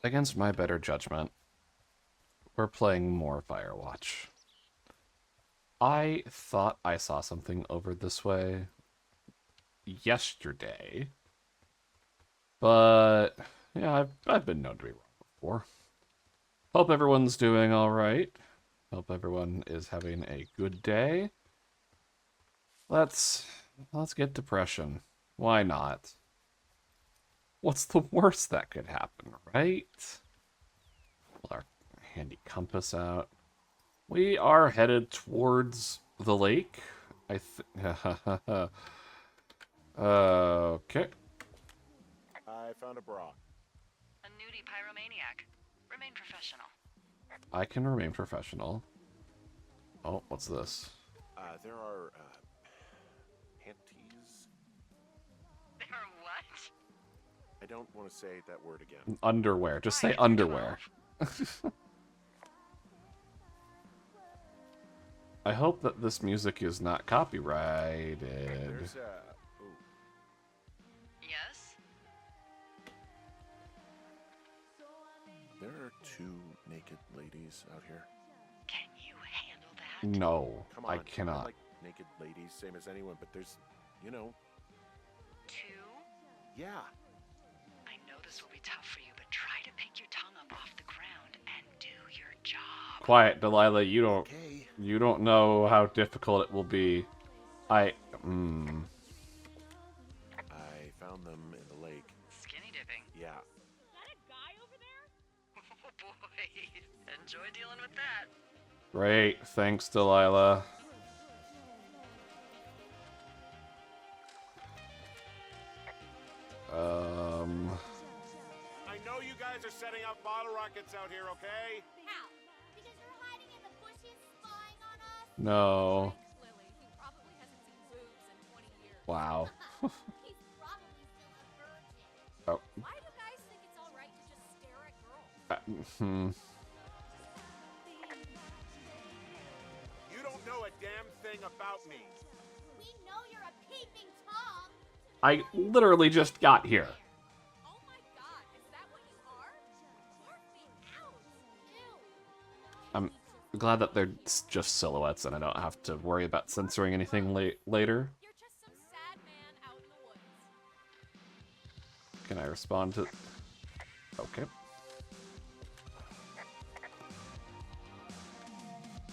Against my better judgment, we're playing more Firewatch. I thought I saw something over this way yesterday, but yeah, I've been known to be wrong before. Hope everyone's doing all right. Hope everyone is having a good day. Let's get depression. Why not? What's the worst that could happen, right? Pull our handy compass out. We are headed towards the lake. Okay. I found a bra. A nudie pyromaniac. Remain professional. I can remain professional. Oh, what's this? There are, panties. There are what? I don't want to say that word again. Underwear. Just say Why, underwear. I hope that this music is not copyrighted. There's ooh. Yes? There are two naked ladies out here. Can you handle that? No, Come on. I cannot. I like naked ladies, same as anyone, but there's, you know. Two? Yeah. I know this will be tough for you, but try to pick your tongue up off the ground and do your job. Quiet, Delilah. Okay. You don't know how difficult it will be. I found them in the lake. Skinny dipping. Yeah. That a guy over there? Oh boy. Enjoy dealing with that. Great. Thanks, Delilah. I know you guys are setting up bottle rockets out here, okay? How? Because you're hiding in the bushes spying on us? No. Lily, he probably hasn't seen boobs in 20 years. Wow. He's probably still a virgin. Oh. Why do guys think it's alright to just stare at girls? You don't know a damn thing about me. We know you're a peeping Tom. I literally just got here. Oh my god, is that what you are? Mark me out. Ew. I'm glad that they're just silhouettes and I don't have to worry about censoring anything later. You're just some sad man out in the woods. Can I respond to... Okay.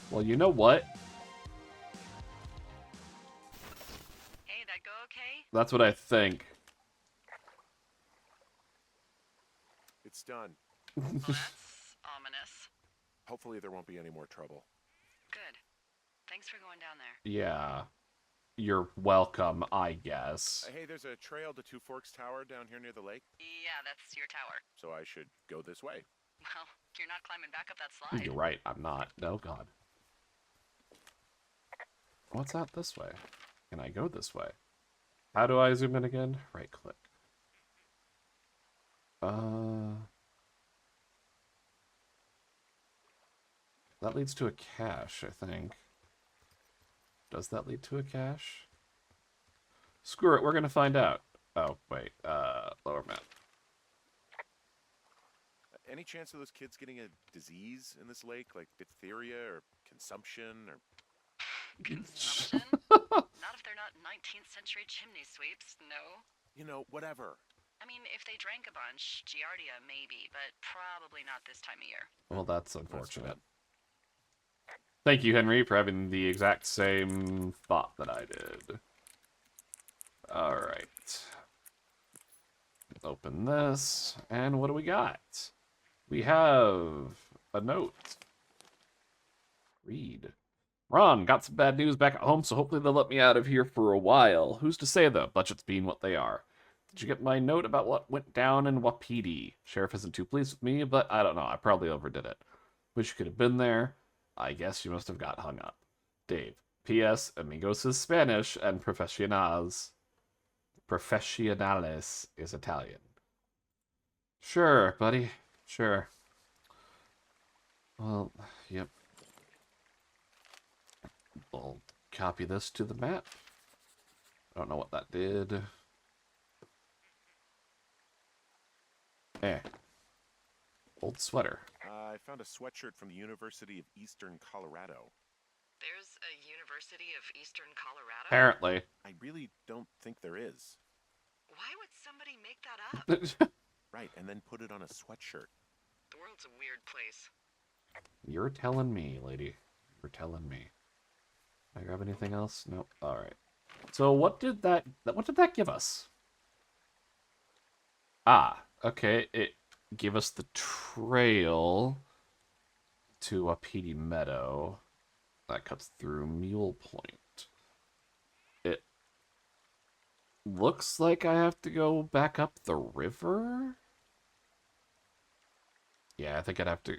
Well, you know what? Hey, that go okay? That's what I think. It's done. Well, that's ominous. Hopefully there won't be any more trouble. Good. Thanks for going down there. Yeah. You're welcome, I guess. Hey, there's a trail to Two Forks Tower down here near the lake, Yeah, that's your tower. so I should go this way. Well, you're not climbing back up that slide. You're right, I'm not. Oh, God. What's out this way? Can I go this way? How do I zoom in again? Right click. That leads to a cache, I think. Does that lead to a cache? Screw it, we're gonna find out. Oh, wait, lower map. Any chance of those kids getting a disease in this lake, like diphtheria or consumption or... Consumption? Not if they're not 19th century chimney sweeps, no. You know, whatever. I mean, if they drank a bunch, Giardia maybe, but probably not this time of year. Well, that's unfortunate. Thank you, Henry, for having the exact same thought that I did. Alright. Open this, and what do we got? We have a note. Read. Ron, got some bad news back at home, so hopefully they'll let me out of here for a while. Who's to say, though? Budgets being what they are. Did you get my note about what went down in Wapiti? Sheriff isn't too pleased with me, but I don't know. I probably overdid it. Wish you could have been there. I guess you must have got hung up. Dave. P.S. Amigos is Spanish, and profesionales is Italian. Sure, buddy. Sure. Well, yep. I'll copy this to the map. I don't know what that did. Eh. Old sweater. I found a sweatshirt from the University of Eastern Colorado. There's a University of Eastern Colorado? Apparently. I really don't think there is. Why would somebody make that up? Right, and then put it on a sweatshirt. The world's a weird place. You're telling me, lady. You're telling me. Can I grab anything else? Nope. Alright. So what did that give us? Ah, okay. It gave us the trail to Wapiti Meadow. That cuts through Mule Point. It looks like I have to go back up the river? Yeah, I think I'd have to...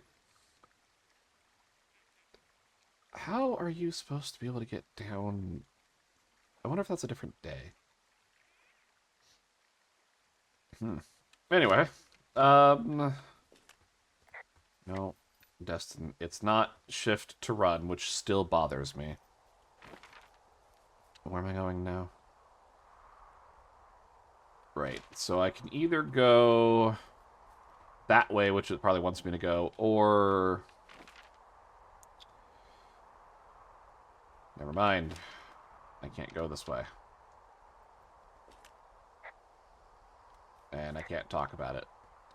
How are you supposed to be able to get down? I wonder if that's a different day. Anyway, no, Destin. It's not shift to run, which still bothers me. Where am I going now? Right. So I can either go that way, which it probably wants me to go, or never mind. I can't go this way. And I can't talk about it.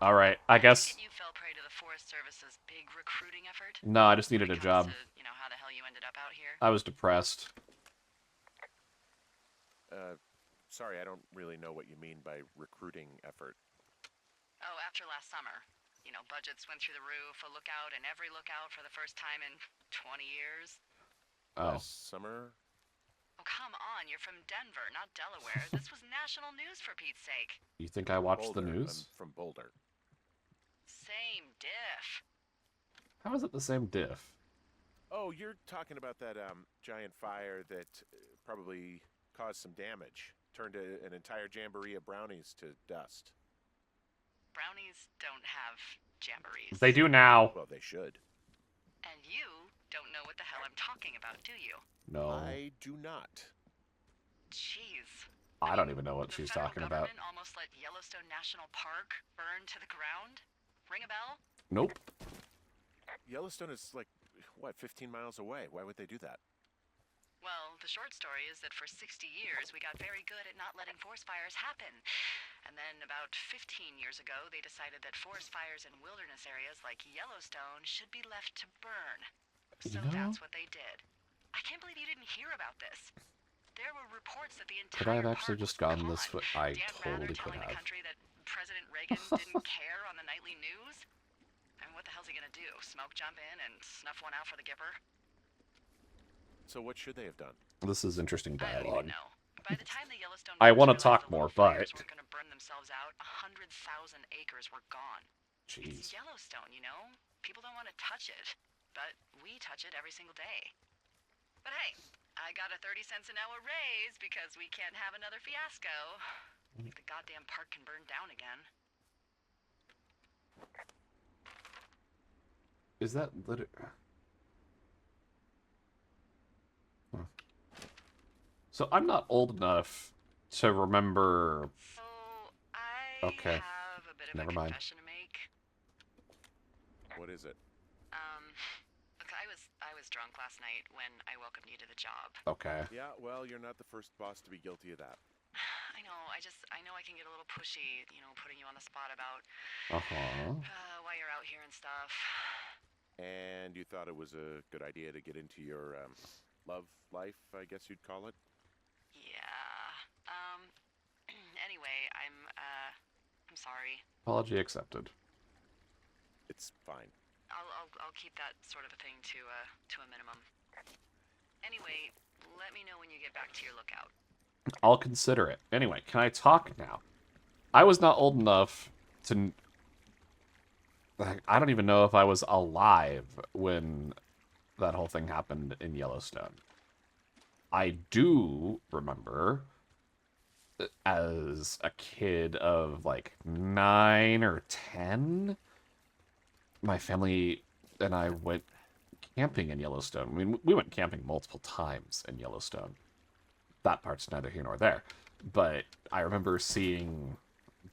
Alright, I guess... You fell prey to the Forest Service's big recruiting effort? No, I just needed a When it job. comes to, how the hell you ended up out here? I was depressed. Sorry, I don't really know what you mean by recruiting effort. Oh, after last summer. Budgets went through the roof, a lookout in every lookout for the first time in 20 years. Oh. Last summer? Oh, come on, you're from Denver, not Delaware. This was national news for Pete's sake. You think I watched the Boulder. news? I'm from Boulder. Same diff. How is it the same diff? Oh, you're talking about that giant fire that probably caused some damage. Turned an entire jamboree of brownies to dust. Brownies don't have jamborees. They do now. Well, they should. And you don't know what the hell I'm talking about, do you? No. I do not. Jeez. I don't even know what The she's federal talking about. government almost let Yellowstone National Park burn to the ground? Ring a bell? Nope. Yellowstone is like, what, 15 miles away? Why would they do that? Well, the short story is that for 60 years, we got very good at not letting forest fires happen. And then about 15 years ago, they decided that forest fires in wilderness areas like Yellowstone should be left to burn. So that's what they did. I can't believe you didn't hear about this. There were reports that the entire Could I have actually park just was gone this way? gone. I Dan totally Rather could telling the have. country that President Reagan didn't care on the nightly news? I mean, what the hell's he gonna do? Smoke jump in and snuff one out for the Gipper? So what should they have done? This is interesting I don't dialogue. even know. By the time the Yellowstone I folks want to realized talk the more, little fires but... weren't gonna burn themselves out, 100,000 acres were gone. It's Jeez. Yellowstone, People don't want to touch it, but we touch it every single day. But hey, I got a 30 cents an hour raise because we can't have another fiasco. Like the goddamn park can burn down again. Is that literally... So I'm not old enough to remember... So I Okay. have a bit of Never a mind. confession to make. What is it? Look, I was drunk last night when I welcomed you to the job. Okay. Yeah, well, you're not the first boss to be guilty of that. I know, I know I can get a little pushy, putting you on the spot about why you're out here and stuff. And you thought it was a good idea to get into your love life, I guess you'd call it? Yeah. Anyway, I'm sorry. Apology accepted. It's fine. I'll keep that sort of a thing to a minimum. Anyway, let me know when you get back to your lookout. I'll consider it. Anyway, can I talk now? I was not old enough to... Like, I don't even know if I was alive when that whole thing happened in Yellowstone. I do remember as a kid of like 9 or 10, my family and I went camping in Yellowstone. I mean, we went camping multiple times in Yellowstone. that part's neither here nor there. But I remember seeing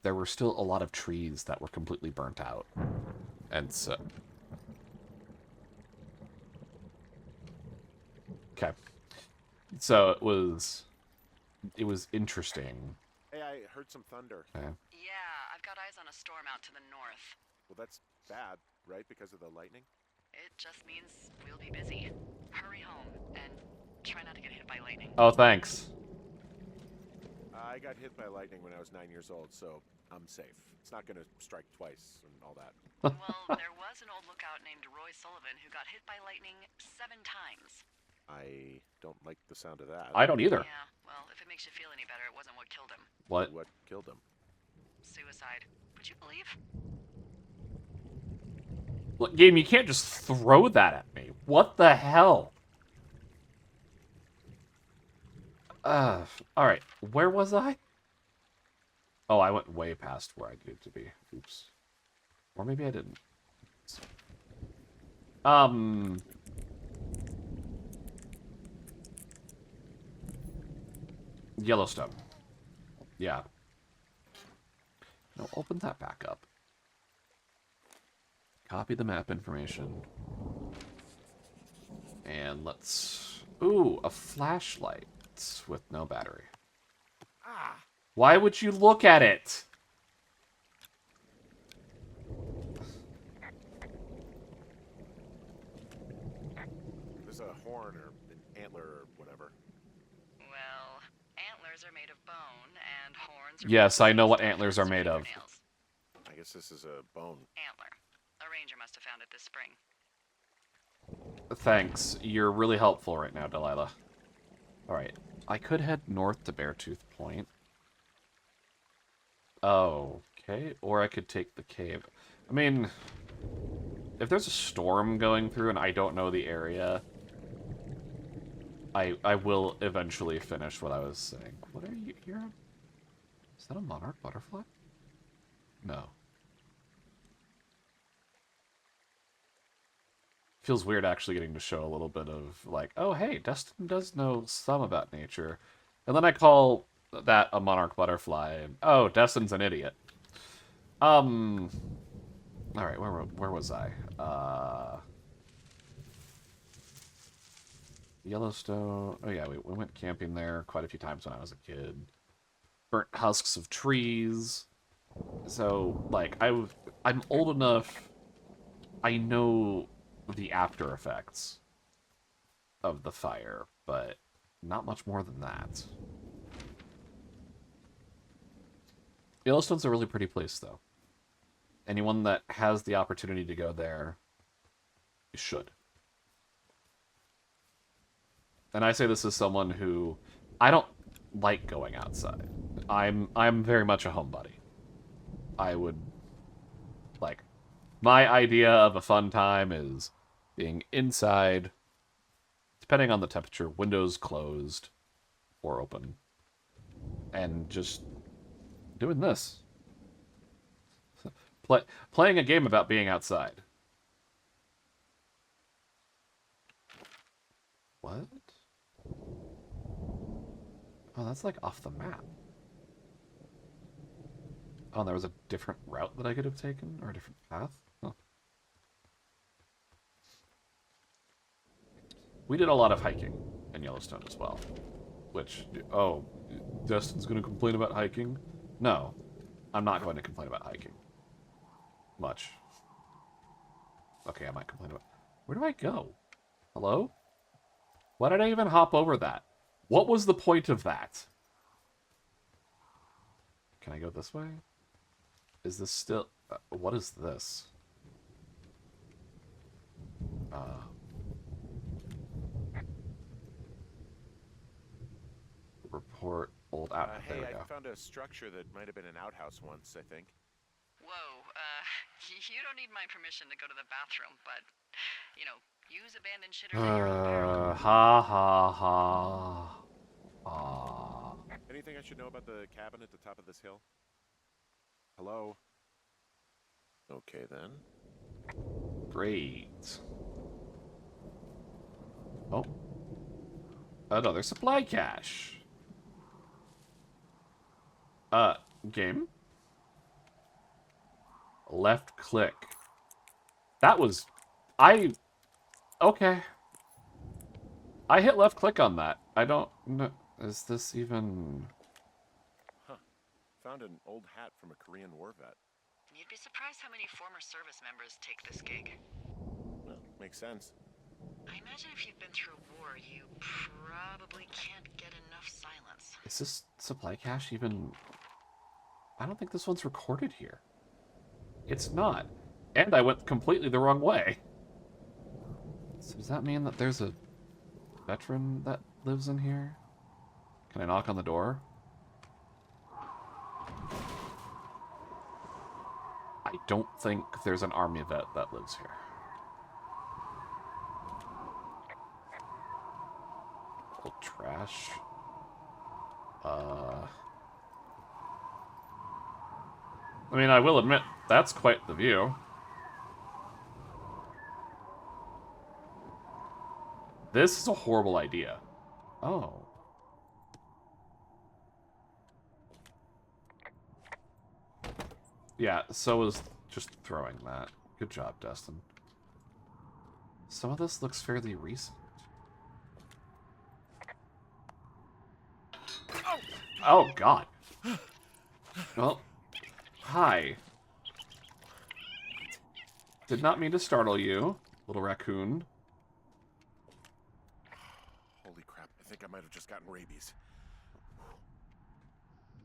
there were still a lot of trees that were completely burnt out. And so... Okay. So it was interesting. Hey, I heard some thunder. Okay. Yeah, I've got eyes on a storm out to the north. Well, that's bad, right? Because of the lightning? It just means we'll be busy. Hurry home and try not to get hit by lightning. Oh, thanks. I got hit by lightning when I was 9 years old, so I'm safe. It's not going to strike twice and all that. Well, there was an old lookout named Roy Sullivan who got hit by lightning 7 times. I don't like the sound of that. I don't either. Yeah, well, if it makes you feel any better, it wasn't what killed him. What? What killed him? Suicide. Would you believe? Look, game, you can't just throw that at me. What the hell? Alright. Where was I? Oh, I went way past where I needed to be. Oops. Or maybe I didn't. Yellowstone. Yeah. No, open that back up. Copy the map information. And let's... Ooh, a flashlight with no battery. Ah! Why would you look at it? There's a horn or an antler or whatever. Well, antlers are made of bone, and horns are Yes, I know what made of antlers are made of. fingernails. I guess this is a bone. Antler. A ranger must have found it this spring. Thanks. You're really helpful right now, Delilah. Alright. I could head north to Beartooth Point. Okay. Or I could take the cave. I mean, if there's a storm going through and I don't know the area, I will eventually finish what I was saying. What are you here? Is that a monarch butterfly? No. Feels weird actually getting to show a little bit of, like, oh, hey, Destin does know some about nature. And then I call that a monarch butterfly, and, oh, Destin's an idiot. Alright, where was I? Yellowstone. Oh, yeah, we went camping there quite a few times when I was a kid. Burnt husks of trees. So, like, I'm old enough, I know the after effects of the fire, but not much more than that. Yellowstone's a really pretty place, though. Anyone that has the opportunity to go there should. And I say this as someone who I don't like going outside. I'm very much a homebody. I would like my idea of a fun time is being inside, depending on the temperature, windows closed or open, and just doing this. Playing a game about being outside. What? Oh, that's like off the map. Oh, there was a different route that I could have taken, or a different path? Huh. We did a lot of hiking in Yellowstone as well. Which, oh, Destin's going to complain about hiking? No, I'm not going to complain about hiking. Much. Okay, I might complain about... Where do I go? Hello? Why did I even hop over that? What was the point of that? Can I go this way? Is this still... what is this? Report old out. Hey, There we go. I found a structure that might have been an outhouse once, I think. Whoa, you don't need my permission to go to the bathroom, but, you know, use abandoned shitters at your own peril. Ha ha ha. Ah. Anything I should know about the cabin at the top of this hill? Hello? Okay, then. Great. Oh. Oh no, there's supply cache. Game? Left click. That was... Okay. I hit left click on that. I don't know. Is this even... Huh. Found an old hat from a Korean war vet. You'd be surprised how many former service members take this gig. Well, makes sense. I imagine if you've been through a war, you probably can't get enough silence. Is this supply cache even... I don't think this one's recorded here. It's not. And I went completely the wrong way. So does that mean that there's a veteran that lives in here? Can I knock on the door? I don't think there's an army vet that lives here. Old trash. I mean, I will admit, that's quite the view. This is a horrible idea. Oh. Yeah, so was just throwing that. Good job, Dustin. Some of this looks fairly recent. Oh, God. Well, hi. Did not mean to startle you, little raccoon. Holy crap, I think I might have just gotten rabies.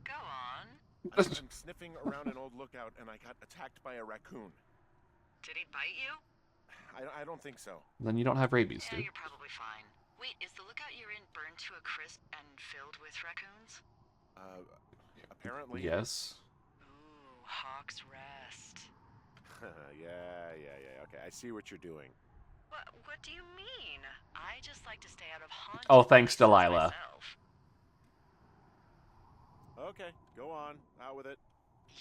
Go on. I'm sniffing around an old lookout and I got attacked by a raccoon. Did he bite you? I don't think so. Then you don't have rabies, Yeah, dude. you're probably fine. Wait, is the lookout you're in burned to a crisp and filled with raccoons? Apparently. Yes. Ooh, Hawk's Rest. yeah. Okay, I see what you're doing. What do you mean? I just like to stay out of haunted Oh, thanks, places Delilah. myself. Okay, go on. Out with it.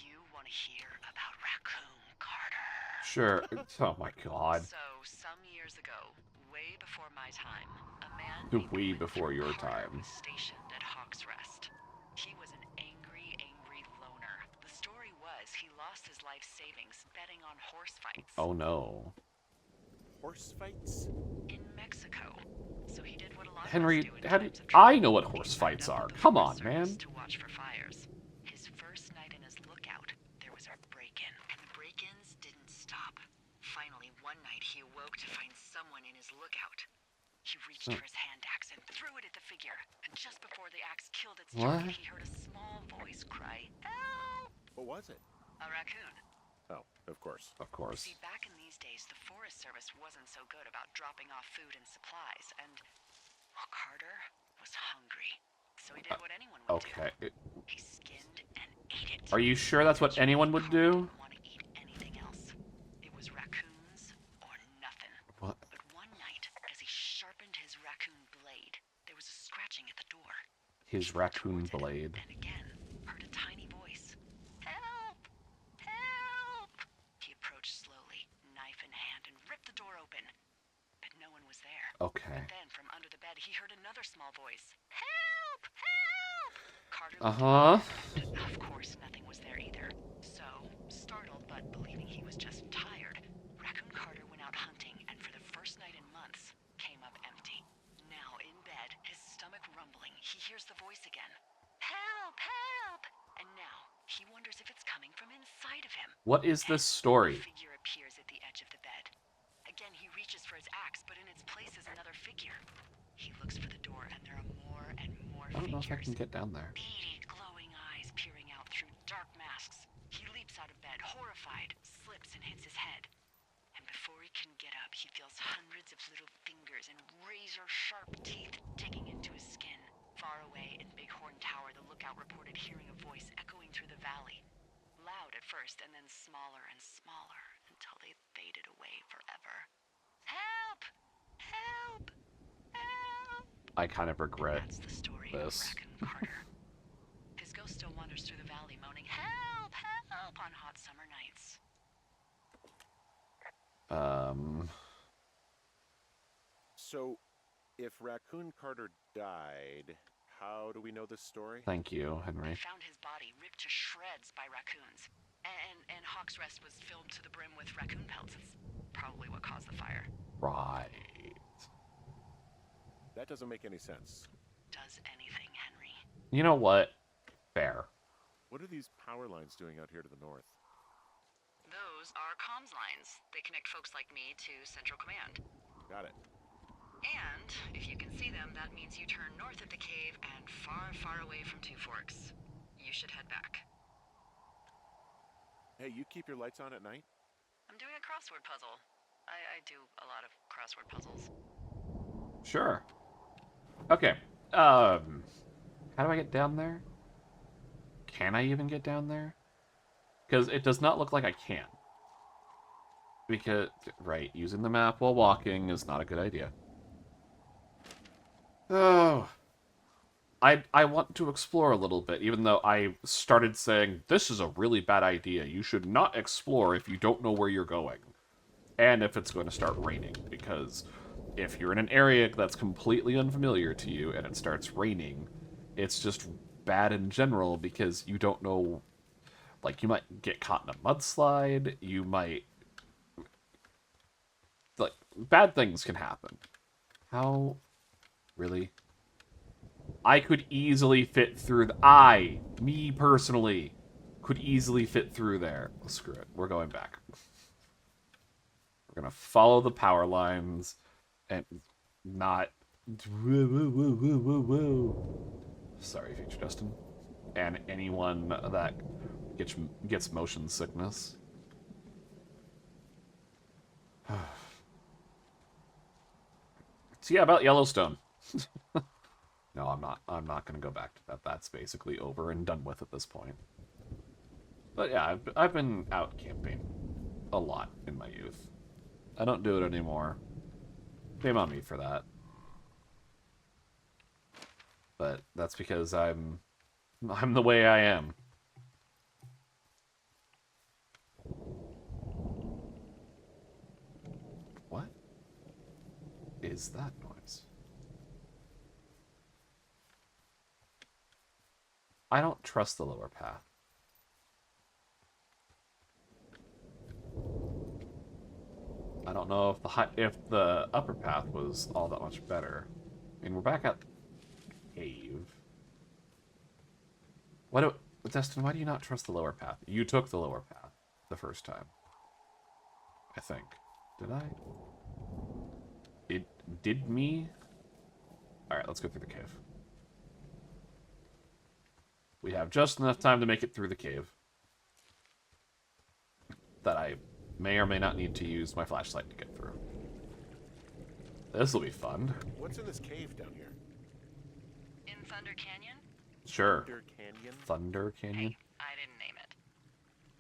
You want to hear about Raccoon Carter? Sure. Oh my God. So, some years ago, way before my time, a man named Way Winthrop before your Carter time. was stationed at Hawk's Rest. He was an angry loner. The story was he lost his life savings betting on horse fights Oh no. Horse fights? in Mexico. So he did what a lot of Henry, us do in how do times of I trouble. know what He horse signed fights up are? with the Come Forest on, man. Service to watch for fires. His first night in his lookout, there was a break-in, and the break-ins didn't stop. Finally, one night he awoke to find someone in his lookout. He reached for his hand axe and threw it at the figure. And just before the axe killed its What? target, he heard a small voice cry, "Help!" What was it? A raccoon. Oh, of course. Of course. See, back in these days, the Forest Service wasn't so good about dropping off food and supplies, and well, Carter was hungry. So he did what anyone would Okay. do. He skinned and ate it. Are you sure that's what anyone would Carter do? didn't want to eat anything else. It was raccoons or nothing. What? But one night, as he sharpened his raccoon blade, there was a scratching at the door. His He went raccoon towards it, blade. And again, heard a tiny voice. Help! Help! He approached slowly, knife in hand, and ripped the door open. But no one was there. Okay. But then, from under the bed, he heard another small voice. Help! Help! Carter Uh-huh. looked around, and of course, nothing was there either. So, startled but believing he was just tired, Raccoon Carter went out hunting, and for the first night in months, came up empty. Now, in bed, his stomach rumbling, he hears the voice again. Help! Help! And now, he wonders if it's coming from inside of him. What is this story? A figure appears at the edge of the bed. Again, he reaches for his axe, but in its place is another figure. He looks for the door, and there are more and more I don't know if I figures. can get down there. Beady, glowing eyes peering out through dark masks. He leaps out of bed, horrified, slips and hits his head. And before he can get up, he feels hundreds of little fingers and razor-sharp teeth digging into his skin. Far away in Bighorn Tower, the lookout reported hearing a voice echoing through the valley. Loud at first, and then smaller and smaller, until they faded away forever. Help! Help! Help! I kind of regret That's the story this. of Raccoon Carter. His ghost still wanders through the valley, moaning, "Help! Help!" on hot summer nights. So, if Raccoon Carter died, how do we know this story? Thank you, They Henry. found his body ripped to shreds by raccoons. And Hawk's Rest was filled to the brim with raccoon pelts. It's probably what caused the fire. Right. That doesn't make any sense. Does anything, Henry? You know what? Fair. What are these power lines doing out here to the north? Those are comms lines. They connect folks like me to Central Command. Got it. And if you can see them, that means you turn north of the cave and far, far away from Two Forks. You should head back. Hey, you keep your lights on at night? I'm doing a crossword puzzle. I do a lot of crossword puzzles. Sure. Okay. How do I get down there? Can I even get down there? Because it does not look like I can. Because, right, using the map while walking is not a good idea. Oh. I want to explore a little bit, even though I started saying, this is a really bad idea. You should not explore if you don't know where you're going. And if it's going to start raining, because if you're in an area that's completely unfamiliar to you and it starts raining, it's just bad in general because you don't know, like, you might get caught in a mudslide, you might, like, bad things can happen. How? Really? I could easily fit through me personally, could easily fit through there. Oh, screw it. We're going back. We're going to follow the power lines and not... Sorry, Future Justin. And anyone that gets motion sickness. So yeah, about Yellowstone. No, I'm not. I'm not going to go back to that. That's basically over and done with at this point. But yeah, I've been out camping a lot in my youth. I don't do it anymore. Shame on me for that. But that's because I'm the way I am. What is that noise? I don't trust the lower path. I don't know if the upper path was all that much better. I mean, we're back at the cave. Destin, why do you not trust the lower path? You took the lower path the first time. I think. Did I? It did me? Alright, let's go through the cave. We have just enough time to make it through the cave. That I may or may not need to use my flashlight to get through. This will be fun. What's in this cave down here? In Thunder Canyon? Sure. Thunder Canyon? Thunder Canyon? Hey, I didn't name it.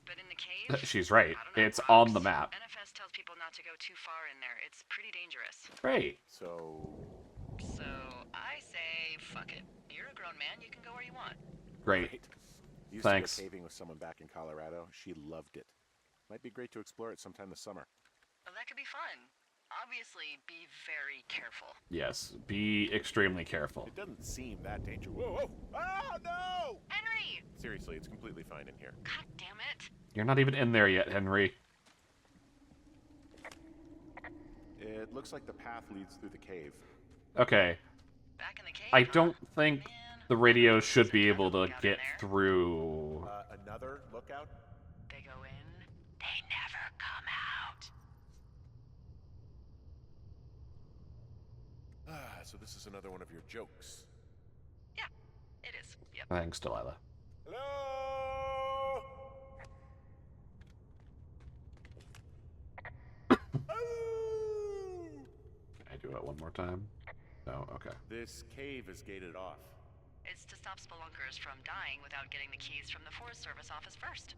But in the cave... She's right. I don't know, It's on rocks. the map. NFS tells people not to go too far in there. It's pretty dangerous. Great. So, I say, fuck it. You're a grown man. You can go where you want. Great. right. Used Thanks. to go caving with someone back in Colorado. She loved it. Might be great to explore it sometime this summer. Well, that could be fun. Obviously, be very careful. Yes. Be extremely careful. It doesn't seem that dangerous. Whoa, whoa! Ah, no! Henry! Seriously, it's completely fine in here. God damn it. You're not even in there yet, Henry. It looks like the path leads through the cave. Okay. Back in the cave, I huh? don't think Man, the radio should there's be a able to lookout in get there. through... Another lookout? They go in, they never come out. Ah, so this is another one of your jokes. Yeah, it is. Yep. Thanks, Delilah. Hello? Can I do it one more time? No? Okay. This cave is gated off. It's to stop spelunkers from dying without getting the keys from the Forest Service office first.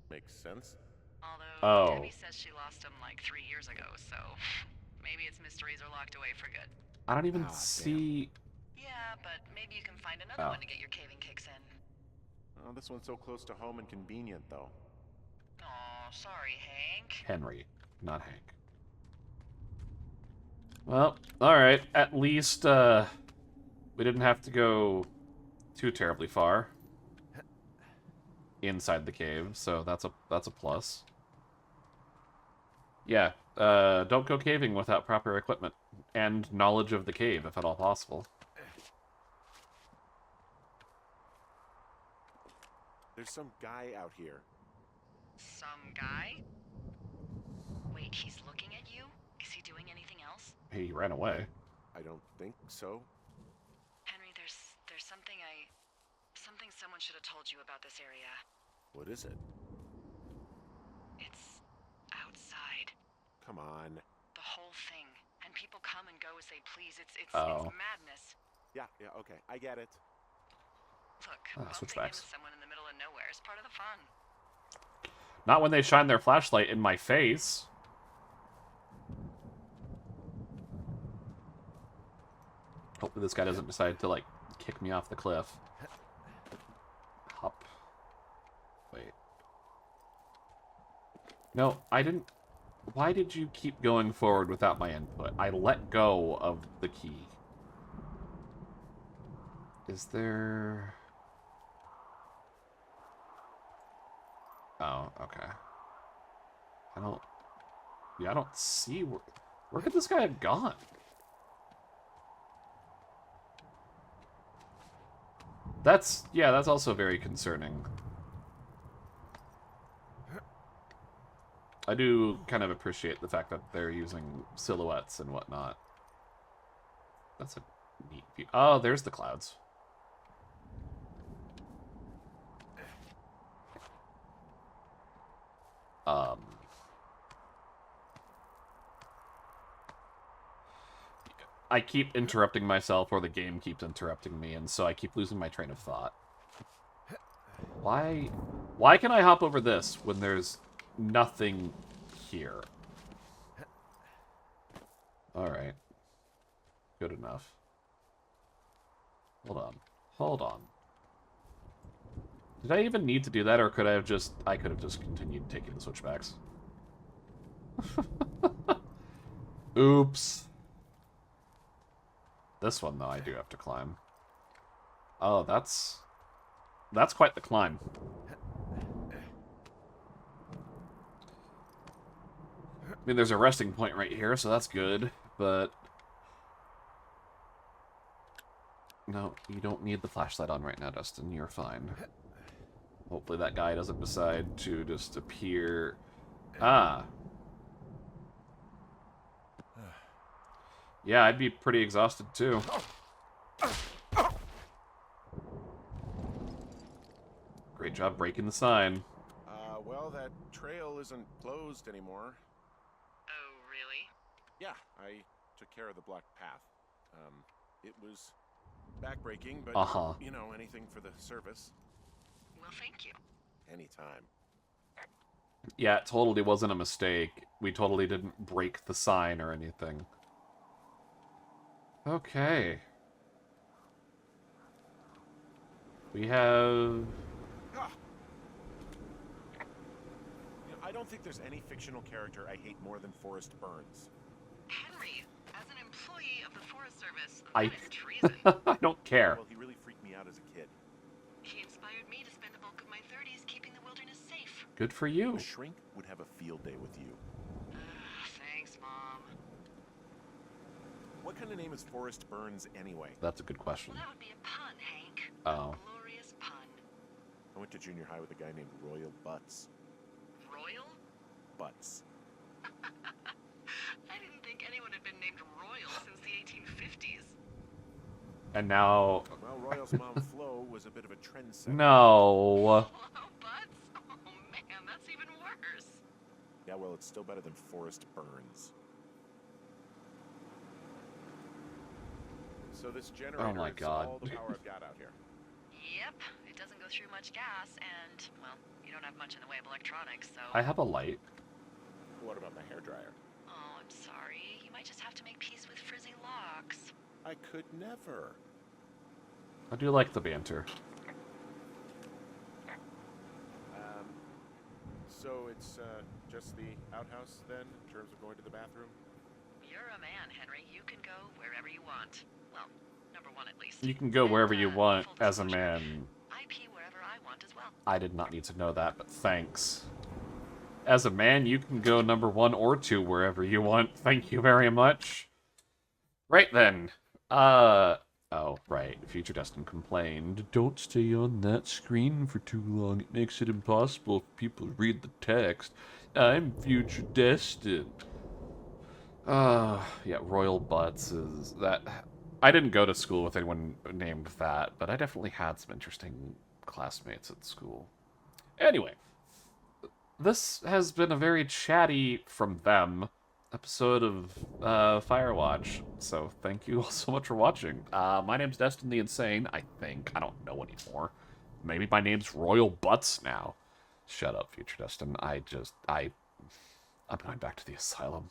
Makes sense. Although Oh. Debbie says she lost them like 3 years ago, so maybe its mysteries are locked away for good. I don't even Ah, damn. see... Yeah, but maybe you can find another Oh. one to get your caving kicks in. Oh, this one's so close to home and convenient, though. Aw, sorry, Hank. Henry, not Hank. Well, alright. At least, we didn't have to go too terribly far inside the cave, so that's a plus. Yeah, don't go caving without proper equipment and knowledge of the cave, if at all possible. There's some guy out here. Some guy? Wait, he's looking at you? Is he doing anything else? He ran away. I don't think so. Henry, there's something someone should have told you about this area. What is it? It's outside. Come on. The whole thing. And people come and go as they please. It's Oh. madness. Yeah, okay, I get it. Look, bumping switchbacks. into someone in the middle of nowhere is part of the fun. Not when they shine their flashlight in my face. Hopefully this guy doesn't decide to, like, kick me off the cliff. Hop. Wait. No, I didn't... Why did you keep going forward without my input? I let go of the key. Is there... Oh, okay. I don't... Yeah, I don't see... Where could this guy have gone? That's... Yeah, that's also very concerning. I do kind of appreciate the fact that they're using silhouettes and whatnot. That's a neat view. Oh, there's the clouds. I keep interrupting myself, or the game keeps interrupting me, and so I keep losing my train of thought. Why can I hop over this when there's nothing here? Alright. Good enough. Hold on. Hold on. Did I even need to do that, or could I have just... I could have just continued taking the switchbacks. Oops. This one, though, I do have to climb. Oh, that's quite the climb. I mean, there's a resting point right here, so that's good, but... No, you don't need the flashlight on right now, Dustin. You're fine. Hopefully that guy doesn't decide to just appear... Ah. Yeah, I'd be pretty exhausted, too. Great job breaking the sign. Well, that trail isn't closed anymore. Oh, really? Yeah, I took care of the blocked path. It was backbreaking, but, you know, anything for the service. Well, thank you. Anytime. Yeah, it totally wasn't a mistake. We totally didn't break the sign or anything. Okay. We have... Ah. You know, I don't think there's any fictional character I hate more than Forrest Burns. Henry, as an employee of the Forest Service, I that is treason. I don't care. Well, he really freaked me out as a kid. He inspired me to spend the bulk of my 30s keeping the wilderness safe. Good for you. A shrink would have a field day with you. Thanks, Mom. What kind of name is Forrest Burns anyway? That's a good question. Well, that would be a pun, Hank. Oh. A glorious pun. I went to junior high with a guy named Royal Butts. Royal? Butts. I didn't think anyone had been named Royal since the 1850s. And now... Well, Royal's mom, Flo, was a bit of a trendsetter. No. Hello, Butts? Oh, man, that's even worse. Yeah, well, it's still better than Forrest Burns. So this generator Oh my is God. all the power I've got out here. Yep, it doesn't go through much gas, and, well, you don't have much in the way of electronics, so... I have a light. What about my hairdryer? Oh, I'm sorry. You might just have to make peace with frizzy locks. I could never. I do like the banter. So it's just the outhouse then, in terms of going to the bathroom? You're a man, Henry. You can go wherever you want. Well, number one at least. You can go wherever you And, want full as a disclosure, man. I pee wherever I want as well. I did not need to know that, but thanks. As a man, you can go number 1 or 2 wherever you want. Thank you very much. Right then. Oh, right. Future Destin complained. Don't stay on that screen for too long. It makes it impossible for people to read the text. I'm Future Destin. Yeah, Royal Butts is that. I didn't go to school with anyone named that, but I definitely had some interesting classmates at school. Anyway, this has been a very chatty from them episode of Firewatch. So thank you all so much for watching. My name's Destin the Insane, I think. I don't know anymore. Maybe my name's Royal Butts now. Shut up, Future Destin. I'm going back to the asylum.